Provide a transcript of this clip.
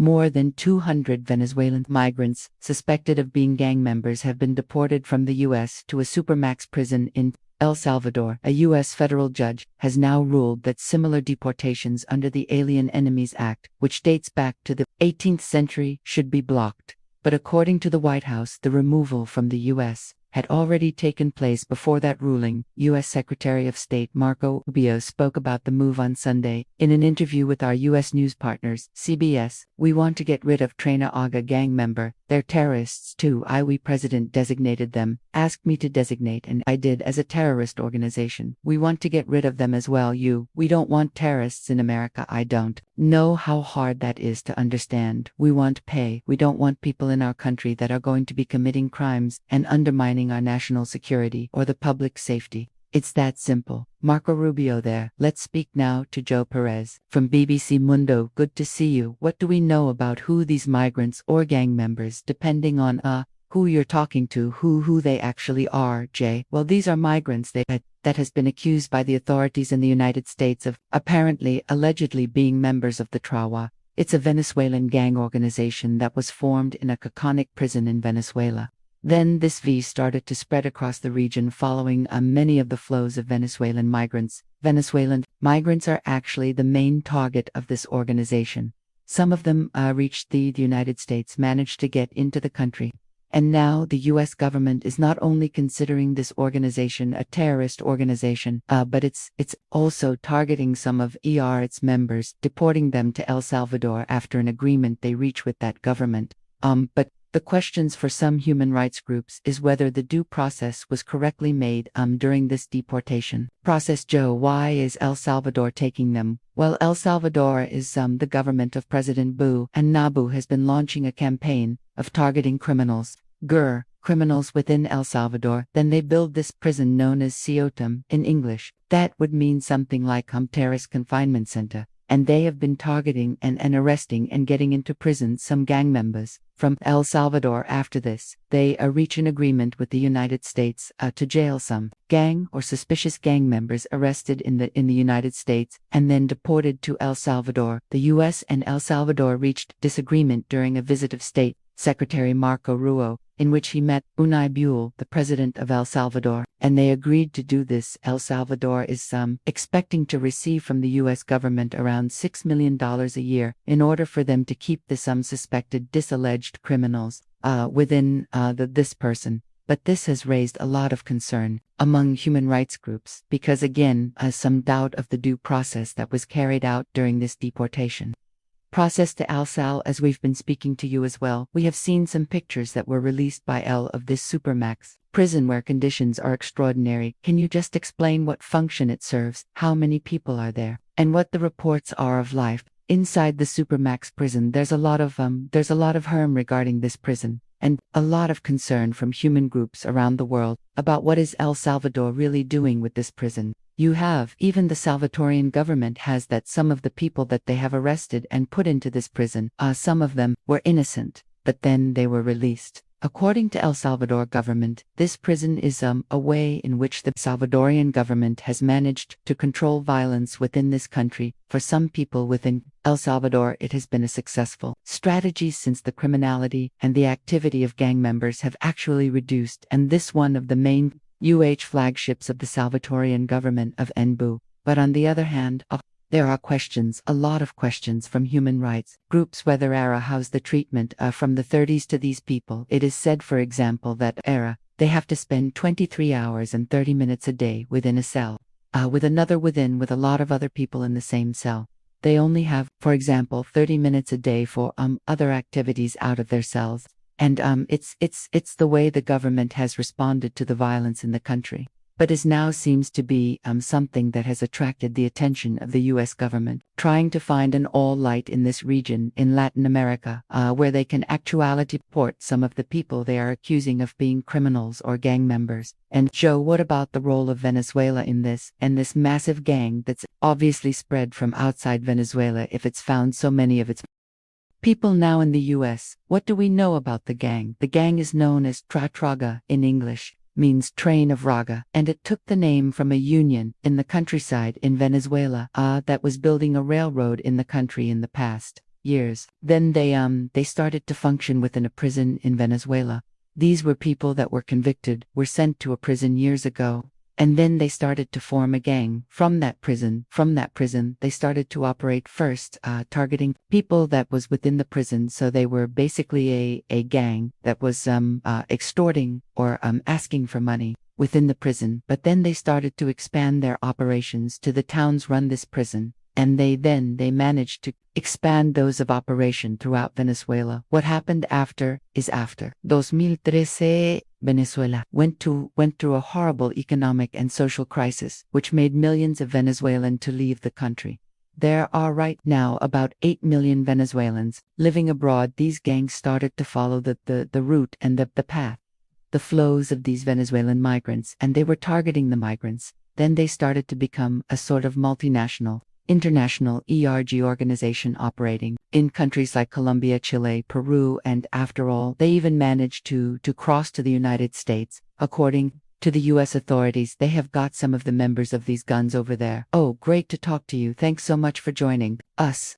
More than 200 Venezuelan migrants suspected of being gang members have been deported from the U.S. to a supermax prison in El Salvador. A U.S. federal judge has now ruled that similar deportations under the Alien Enemies Act, which dates back to the 18th century, should be blocked. But according to the White House, the removal from the U.S. had already taken place before that ruling. U.S. Secretary of State Marco Rubio spoke about the move on Sunday. In an interview with our U.S. news partners, CBS, "We want to get rid of Tren de Aragua gang member. They're terrorists too. We president designated them, asked me to designate, and I did as a terrorist organization. We want to get rid of them as well. We don't want terrorists in America. I don't know how hard that is to understand. We want pay. We don't want people in our country that are going to be committing crimes and undermining our national security or the public safety. It's that simple." Marco Rubio there. Let's speak now to Joe Perez from BBC Mundo. Good to see you. What do we know about who these migrants or gang members, depending on who you're talking to, who they actually are, Jay? Well, these are migrants that has been accused by the authorities in the United States of allegedly being members of the TRAWA. It's a Venezuelan gang organization that was formed in a Cecot prison in Venezuela. Then this started to spread across the region following many of the flows of Venezuelan migrants. Venezuelan migrants are actually the main target of this organization. Some of them reached the United States, managed to get into the country. And now the U.S. government is not only considering this organization a terrorist organization, but it's also targeting some of its members, deporting them to El Salvador after an agreement they reach with that government. But the questions for some human rights groups is whether the due process was correctly made during this deportation process. Joe, why is El Salvador taking them? Well, El Salvador is the government of President Boo, and Nabu has been launching a campaign of targeting criminals within El Salvador. Then they build this prison known as Cecot in English. That would mean something like Terrorism Confinement Center. And they have been targeting and arresting and getting into prison some gang members from El Salvador. After this, they reach an agreement with the United States to jail some gang or suspicious gang members arrested in the United States and then deported to El Salvador. The U.S. and El Salvador reached disagreement during a visit of State Secretary Marco Rubio, in which he met Unai Buell, the president of El Salvador, and they agreed to do this. El Salvador is expecting to receive from the U.S. government around $6 million a year in order for them to keep the suspected disalleged criminals within this person. But this has raised a lot of concern among human rights groups because, again, some doubt of the due process that was carried out during this deportation process to El Sal. As we've been speaking to you as well, we have seen some pictures that were released by of this supermax prison where conditions are extraordinary. Can you just explain what function it serves, how many people are there, and what the reports are of life inside the supermax prison? There's a lot of harm regarding this prison, and a lot of concern from human groups around the world about what is El Salvador really doing with this prison. Even the Salvadorian government has that some of the people that they have arrested and put into this prison, some of them were innocent, but then they were released. According to El Salvador government, this prison is a way in which the Salvadorian government has managed to control violence within this country. For some people within El Salvador, it has been a successful strategy since the criminality and the activity of gang members have actually reduced, and this one of the main flagships of the Salvadorian government of NBU. But on the other hand, there are a lot of questions from human rights groups whether how's the treatment from the 30s to these people. It is said, for example, that they have to spend 23 hours and 30 minutes a day within a cell, with a lot of other people in the same cell. They only have, for example, 30 minutes a day for other activities out of their cells. And it's the way the government has responded to the violence in the country. But it now seems to be something that has attracted the attention of the U.S. government, trying to find an all-light in this region in Latin America, where they can actually deport some of the people they are accusing of being criminals or gang members. And Joe, what about the role of Venezuela in this, and this massive gang that's obviously spread from outside Venezuela if it's found so many of its people now in the U.S.? What do we know about the gang? The gang is known as Traga in English, means train of Raga, and it took the name from a union in the countryside in Venezuela that was building a railroad in the country in the past. years. Then they started to function within a prison in Venezuela. These were people that were convicted, were sent to a prison years ago. And then they started to form a gang from that prison. From that prison, they started to operate first, targeting people that was within the prison. So they were basically a gang that was extorting or asking for money within the prison. But then they started to expand their operations to the towns run this prison. And they managed to expand those of operation throughout Venezuela. What happened after is after. 2013, Venezuela went through a horrible economic and social crisis, which made millions of Venezuelans to leave the country. There are right now about 8 million Venezuelans living abroad. These gangs started to follow the route and the path, the flows of these Venezuelan migrants, and they were targeting the migrants. Then they started to become a sort of multinational, international ERG organization operating in countries like Colombia, Chile, Peru, and after all, they even managed to cross to the United States. According to the U.S. authorities, they have got some of the members of these guns over there. Oh, great to talk to you. Thanks so much for joining us.